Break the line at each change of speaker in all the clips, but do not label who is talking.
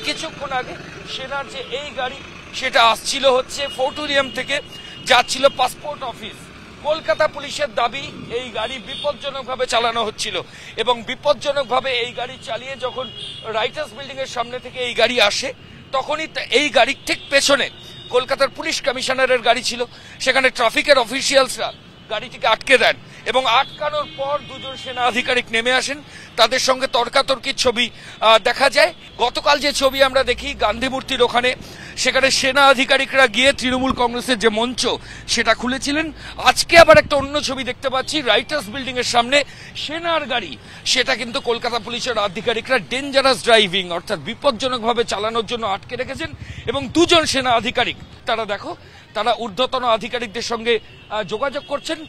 কিছুক্ষণ আগে সেনার যে এই গাড়ি সেটা আসছিল হচ্ছে ফোর্ট উইলিয়াম থেকে, যাচ্ছিল পাসপোর্ট অফিস। কলকাতা পুলিশের দাবি এই গাড়ি বিপজ্জনকভাবে চালানো হচ্ছিল এবং বিপজ্জনকভাবে এই গাড়ি চালিয়ে যখন রাইটার্স বিল্ডিং এর সামনে থেকে এই গাড়ি আসে তখনই এই গাড়ির ঠিক পেছনে কলকাতার পুলিশ কমিশনারের গাড়ি ছিল। সেখানে ট্রাফিকের অফিসিয়ালসরা গাড়িটিকে আটকে দেন এবং আটকানোর পর দুজন সেনা আধিকারিক নেমে আসেন, তাদের সঙ্গে তর্কাতর্কির ছবি দেখা যায়। গতকাল যে ছবি আমরা দেখি গান্ধী মূর্তির ওখানে, সেখানে সেনা আধিকারিকরা গিয়ে তৃণমূল কংগ্রেসের যে মঞ্চ সেটা খুলেছিলেন। আজকে আবার একটা অন্য ছবি দেখতে পাচ্ছি, রাইটার্স বিল্ডিং এর সামনে সেনার গাড়ি, সেটা কিন্তু কলকাতা পুলিশের আধিকারিকরা ডেঞ্জারাস ড্রাইভিং অর্থাৎ বিপজ্জনকভাবে চালানোর জন্য আটকে রেখেছেন এবং দুজন সেনা আধিকারিক তারা দেখো তারা ঊর্ধ্বতন আধিকারিকদের সঙ্গে যোগাযোগ করছেন।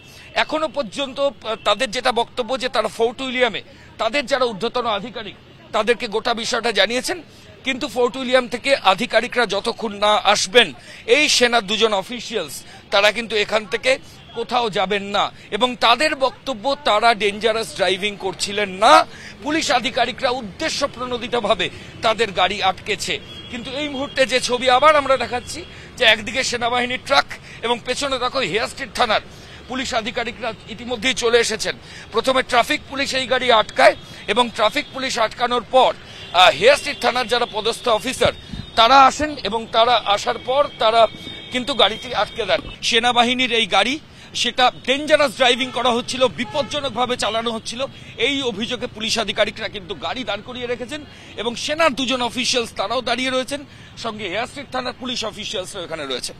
এখনো পর্যন্ত তাদের যেটা বক্তব্য যে তারা ফোর্ট উইলিয়ামে তাদের যারা ঊর্ধ্বতন আধিকারিক তাদেরকে গোটা বিষয়টা জানিয়েছেন, কিন্তু ফোর্ট উইলিয়াম থেকে আধিকারিকরা যতক্ষণ না আসবেন এই সেনার দুজন অফিসিয়ালস তারা কিন্তু এখান থেকে কোথাও যাবেন না এবং তাদের বক্তব্য তারা ডেঞ্জারাস ড্রাইভিং করছিলেন না, পুলিশ আধিকারিকরা উদ্দেশ্য প্রণোদিতভাবে তাদের গাড়ি আটকেছে। কিন্তু এই মুহূর্তে যে ছবি আবার আমরা দেখাচ্ছি যে একদিকে সেনাবাহিনীর ট্রাক এবং পেছনে দেখো হেয়ার স্ট্রিট থানার পুলিশ আধিকারিকরা ইতিমধ্যেই চলে এসেছেন। প্রথমে ট্রাফিক পুলিশ এই গাড়ি আটকায় এবং ট্রাফিক পুলিশ আটকানোর পর হেয়ার স্ট্রিট থানার যারা পদস্থ অফিসার তারা আসেন এবং তারা আসার পর তারা কিন্তু গাড়িটি আটকে দেন। সেনাবাহিনীর এই গাড়ি সেটা ডেঞ্জারাস ড্রাইভিং করা হচ্ছিল, বিপজ্জনকভাবে চালানো হচ্ছিল, এই অভিযোগে পুলিশ আধিকারিকরা কিন্তু গাড়ি দাঁড় করিয়ে রেখেছেন এবং সেনার দুজন অফিসিয়ালস তারাও দাঁড়িয়ে রয়েছেন, সঙ্গে হেয়ার স্ট্রিট থানার পুলিশ অফিসিয়ালসরাও এখানে রয়েছে।